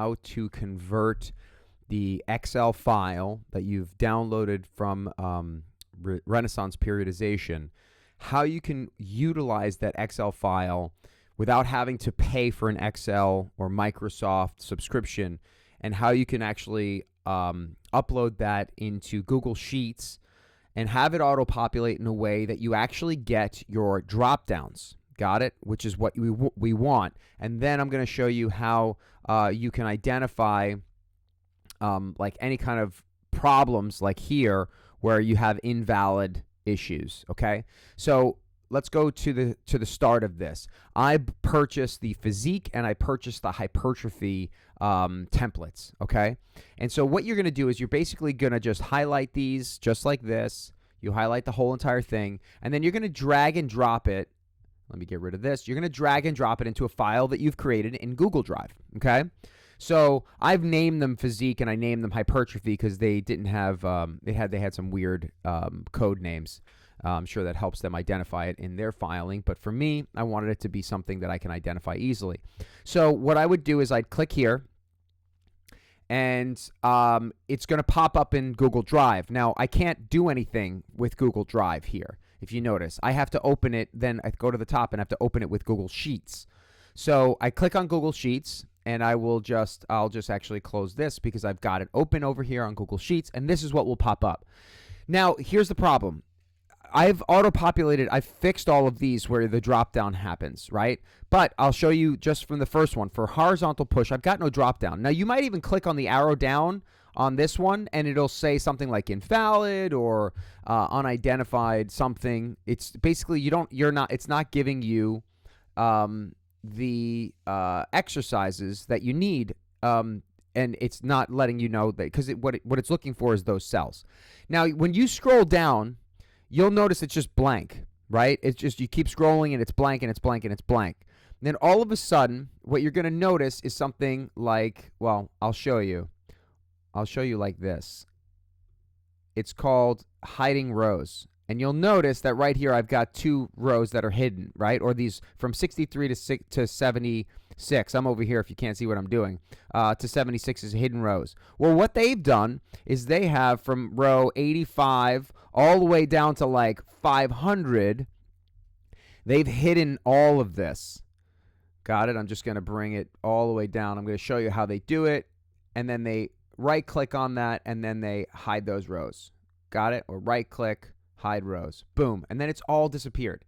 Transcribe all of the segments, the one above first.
how to convert the Excel file that you've downloaded from Renaissance Periodization, how you can utilize that Excel file without having to pay for an Excel or Microsoft subscription, and how you can actually upload that into Google Sheets and have it auto-populate in a way that you actually get your drop-downs. Got it? Which is what we want. And then I'm going to show you how you can identify like any kind of problems like here where you have invalid issues. Okay, so let's go to the start of this. I purchased the physique and I purchased the hypertrophy templates. Okay, and so what you're going to do is you're basically going to just highlight these just like this. You highlight the whole entire thing, and then you're going to drag and drop it. Let me get rid of this. You're going to drag and drop it into a file that you've created in Google Drive. Okay, so I've named them physique and I named them hypertrophy because they didn't have they had some weird code names. I'm sure that helps them identify it in their filing, but for me, I wanted it to be something that I can identify easily. So what I would do is I'd click here, and it's going to pop up in Google Drive. Now, I can't do anything with Google Drive here. If you notice, I have to open it, then I go to the top and have to open it with Google Sheets. So I click on Google Sheets, and I'll just actually close this because I've got it open over here on Google Sheets, and this is what will pop up. Now, here's the problem. I've fixed all of these where the drop down happens, right? But I'll show you just from the first one. For horizontal push, I've got no drop down. Now, you might even click on the arrow down on this one, and it'll say something like invalid or unidentified something. It's basically it's not giving you the exercises that you need, and it's not letting you know that, because what it's looking for is those cells. Now, when you scroll down, you'll notice it's just blank, right? It's just, you keep scrolling and it's blank and it's blank and it's blank. And then all of a sudden, what you're going to notice is something like, well, I'll show you like this. It's called hiding rows. And you'll notice that right here, I've got 2 rows that are hidden, right? Or these from 63 to 76. I'm over here if you can't see what I'm doing. To 76 is hidden rows. Well, what they've done is they have from row 85 all the way down to like 500. They've hidden all of this. Got it? I'm just going to bring it all the way down. I'm going to show you how they do it. And then they right-click on that, and then they hide those rows. Got it? Or right-click, hide rows. Boom. And then it's all disappeared.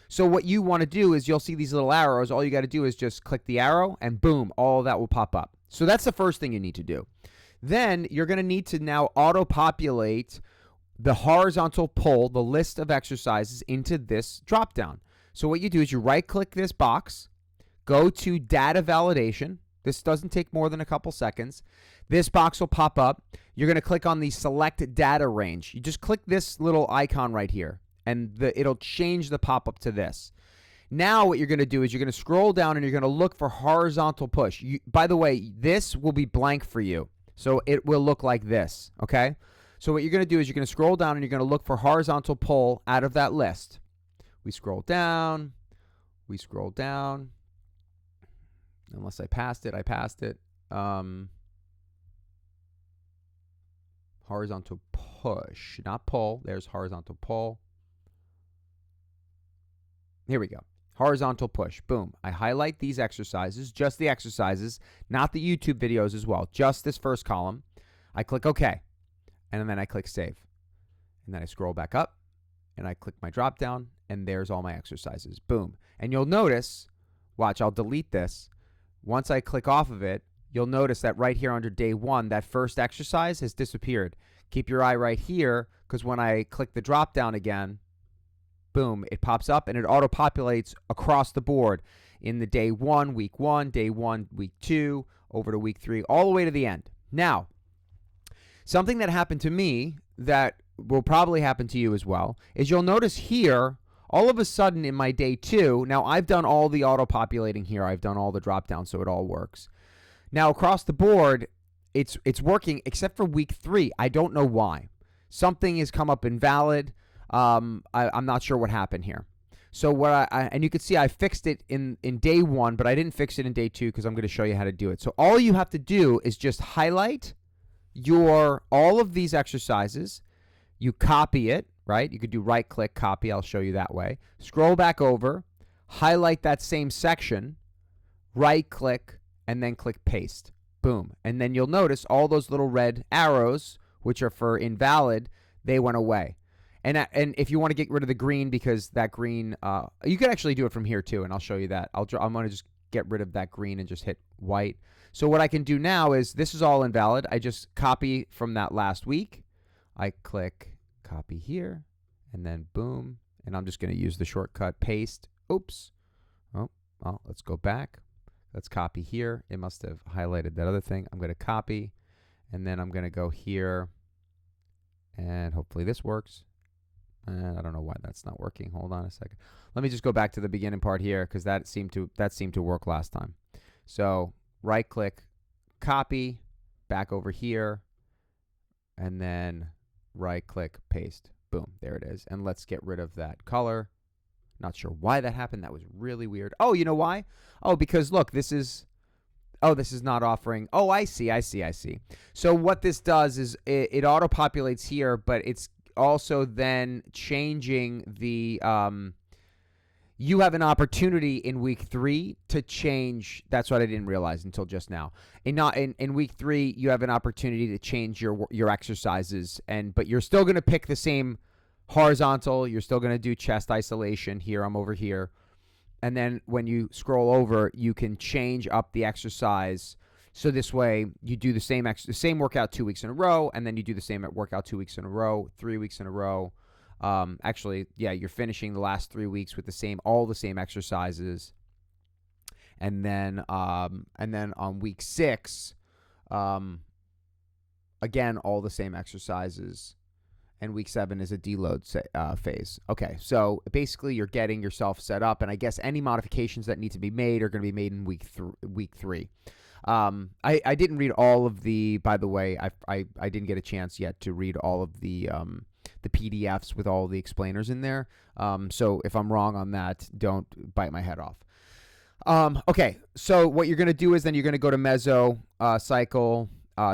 So what you want to do is you'll see these little arrows. All you got to do is just click the arrow, and boom, all of that will pop up. So that's the first thing you need to do. Then you're going to need to now auto-populate the horizontal pull, the list of exercises, into this drop-down. So what you do is you right-click this box, go to data validation. This doesn't take more than a couple seconds. This box will pop up. You're going to click on the select data range. You just click this little icon right here, and it'll change the pop-up to this. Now what you're going to do is you're going to scroll down and you're going to look for horizontal push. By the way, this will be blank for you. So it will look like this, okay? So what you're going to do is you're going to scroll down and you're going to look for horizontal pull out of that list. We scroll down. Unless I passed it. Horizontal push, not pull. There's horizontal pull. Here we go. Horizontal push. Boom. I highlight these exercises, just the exercises, not the YouTube videos as well, just this first column. I click OK, and then I click Save. And then I scroll back up, and I click my drop down, and there's all my exercises. Boom. And you'll notice, watch, I'll delete this. Once I click off of it, you'll notice that right here under day 1, that first exercise has disappeared. Keep your eye right here, because when I click the drop down again, boom, it pops up and it auto-populates across the board in the day 1, week 1, day 1, week 2, over to week 3, all the way to the end. Now, something that happened to me that will probably happen to you as well is you'll notice here, all of a sudden in my day 2, now I've done all the auto-populating here. I've done all the drop-down, so it all works. Now, across the board, it's working except for week 3. I don't know why. Something has come up invalid. I'm not sure what happened here. So what and you can see I fixed it in day 1, but I didn't fix it in day 2 because I'm going to show you how to do it. So all you have to do is just highlight all of these exercises. You copy it, right? You could do right click, copy. I'll show you that way. Scroll back over, highlight that same section, right click, and then click paste. Boom. And then you'll notice all those little red arrows, which are for invalid, they went away. And if you want to get rid of the green, because that green, you could actually do it from here too, and I'll show you that. I'm going to just get rid of that green and just hit white. So what I can do now is, this is all invalid. I just copy from that last week. I click copy here, and then boom. And I'm just going to use the shortcut paste. Oops. Oh, well, let's go back. Let's copy here. It must have highlighted that other thing. I'm going to copy, and then I'm going to go here, and hopefully this works. And I don't know why that's not working. Hold on a second. Let me just go back to the beginning part here, because that seemed to work last time. So right click, copy, back over here, and then right click, paste. Boom, there it is. And let's get rid of that color. Not sure why that happened. That was really weird. Oh, you know why? Oh, because look, this is not offering. Oh, I see. So what this does is it auto-populates here, but it's also then changing the, you have an opportunity in week 3 to change. That's what I didn't realize until just now. In week 3, you have an opportunity to change your exercises, but you're still going to pick the same horizontal. You're still going to do chest isolation. Here, I'm over here. And then when you scroll over, you can change up the exercise. So this way, you do the same workout 2 weeks in a row, and then you do the same workout 2 weeks in a row, 3 weeks in a row. Actually, yeah, you're finishing the last 3 weeks with all the same exercises, and then on week 6, again, all the same exercises, and week 7 is a deload phase. Okay, so basically you're getting yourself set up, and I guess any modifications that need to be made are going to be made in week 3. I didn't read all of the, by the way, I didn't get a chance yet to read all of the PDFs with all the explainers in there. So if I'm wrong on that, don't bite my head off. Okay, so what you're going to do is then you're going to go to Meso cycle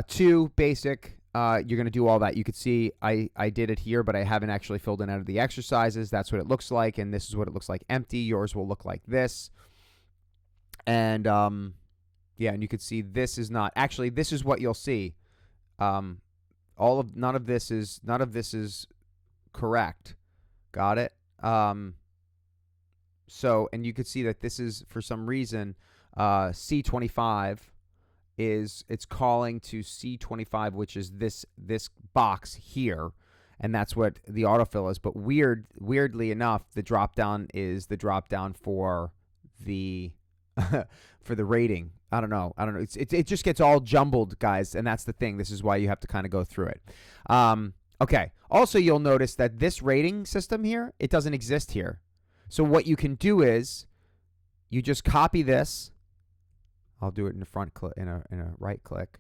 2, basic. You're going to do all that. You could see I did it here, but I haven't actually filled in out of the exercises. That's what it looks like, and this is what it looks like empty. Yours will look like this. And yeah, and you could see this is not actually. This is what you'll see. None of this is correct. Got it? So, and you could see that this is, for some reason, C25 it's calling to C25, which is this box here, and that's what the autofill is. But weirdly enough, the drop down is the drop down for the for the rating. I don't know. It just gets all jumbled, guys, and that's the thing. This is why you have to kind of go through it. Okay. Also, you'll notice that this rating system here, it doesn't exist here. So what you can do is you just copy this. I'll do it in the front click, in a right click,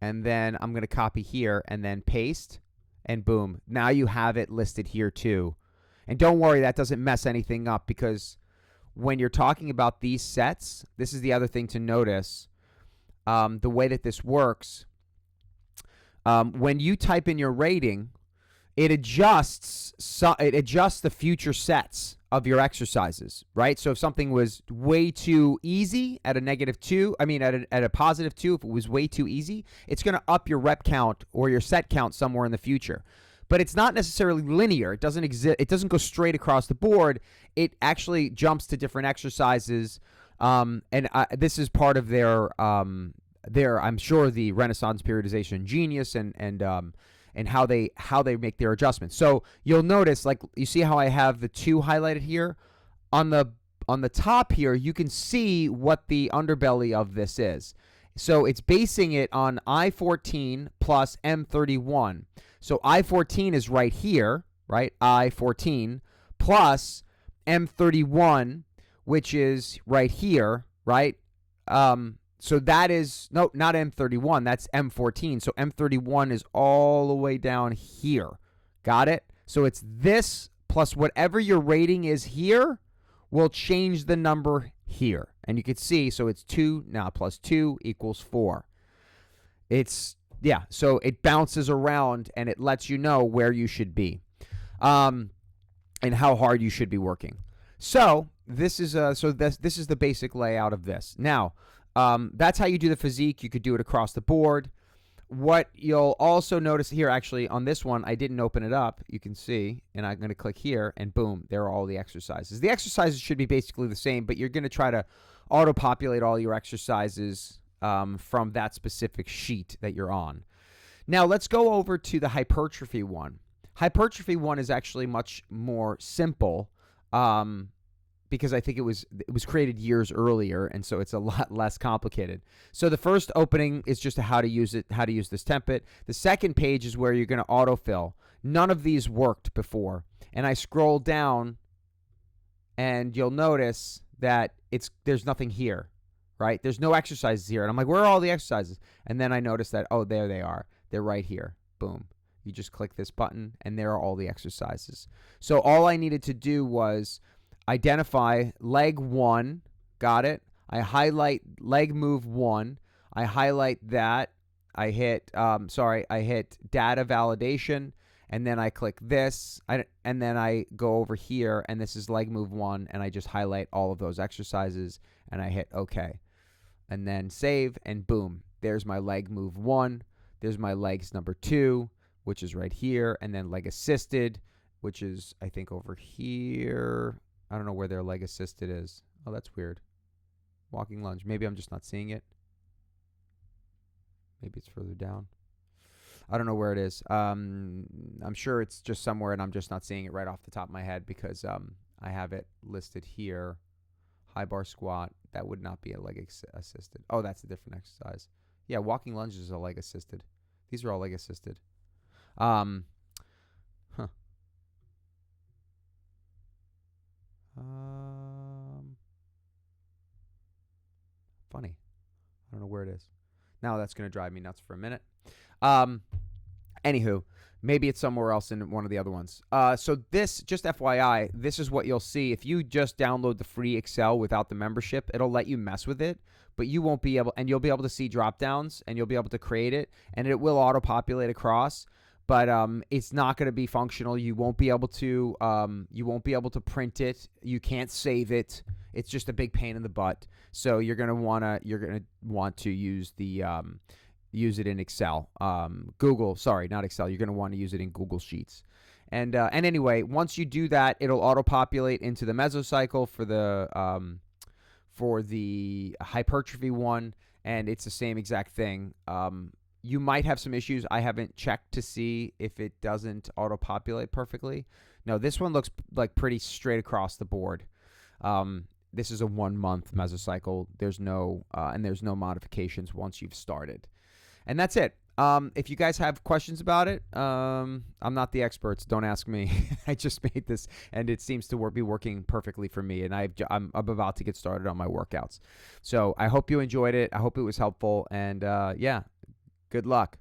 and then I'm going to copy here and then paste, and boom. Now you have it listed here too. And don't worry, that doesn't mess anything up, because when you're talking about these sets, this is the other thing to notice. The way that this works, when you type in your rating, it adjusts the future sets of your exercises, right? So if something was way too easy at a -2, at a +2, if it was way too easy, it's going to up your rep count or your set count somewhere in the future. But it's not necessarily linear. It doesn't exist. It doesn't go straight across the board. It actually jumps to different exercises, and this is part of their I'm sure the Renaissance periodization genius and how they make their adjustments. So you'll notice, like, you see how I have the 2 highlighted here on the top here. You can see what the underbelly of this is. So it's basing it on I14 plus M31. So I14 is right here, right? I14 plus M31, which is right here, right? So that is, no, not M31, that's M14. So M31 is all the way down here. Got it? So it's this plus whatever your rating is here we'll change the number here. And you can see, so it's 2 now plus 2 equals 4. So it bounces around and it lets you know where you should be and how hard you should be working. So this is this is the basic layout of this. Now, that's how you do the physique. You could do it across the board. What you'll also notice here, actually, on this one, I didn't open it up. You can see, and I'm going to click here, and boom, there are all the exercises. The exercises should be basically the same, but you're going to try to auto-populate all your exercises from that specific sheet that you're on. Now, let's go over to the hypertrophy one. Hypertrophy one is actually much more simple because I think it was created years earlier, and so it's a lot less complicated. So the first opening is just how to use it, how to use this template. The second page is where you're going to autofill. None of these worked before, and I scroll down, and you'll notice that there's nothing here, right? There's no exercises here, and I'm like, where are all the exercises? And then I notice that, oh, there they are. They're right here. Boom. You just click this button, and there are all the exercises. So all I needed to do was identify leg 1, got it. I highlight leg move 1. I highlight that. I hit data validation, and then I click this, and then I go over here, and this is leg move 1, and I just highlight all of those exercises, and I hit OK. And then save, and boom, there's my leg move 1. There's my legs number 2, which is right here, and then leg assisted, which is, I think, over here. I don't know where their leg assisted is. Oh, that's weird. Walking lunge. Maybe I'm just not seeing it. Maybe it's further down. I don't know where it is. I'm sure it's just somewhere, and I'm just not seeing it right off the top of my head because I have it listed here. High bar squat. That would not be a leg assisted. Oh, that's a different exercise. Yeah, walking lunges is a leg assisted. These are all leg assisted. Funny. I don't know where it is. Now that's going to drive me nuts for a minute. Anywho, maybe it's somewhere else in one of the other ones. So this, just FYI, this is what you'll see. If you just download the free Excel without the membership, it'll let you mess with it, but you won't be able, and you'll be able to see drop downs, and you'll be able to create it, and it will auto-populate across. But it's not going to be functional. You won't be able to print it. You can't save it. It's just a big pain in the butt. So you're going to want to use the use it in Excel. Not Excel. You're going to want to use it in Google Sheets. And anyway, once you do that, it'll auto-populate into the mesocycle for the hypertrophy one, and it's the same exact thing. You might have some issues. I haven't checked to see if it doesn't auto-populate perfectly. No, this one looks like pretty straight across the board. This is a 1-month mesocycle. There's no modifications once you've started. And that's it. If you guys have questions about it, I'm not the expert, so don't ask me. I just made this, and it seems to be working perfectly for me, and I'm about to get started on my workouts. So I hope you enjoyed it. I hope it was helpful, and yeah, good luck.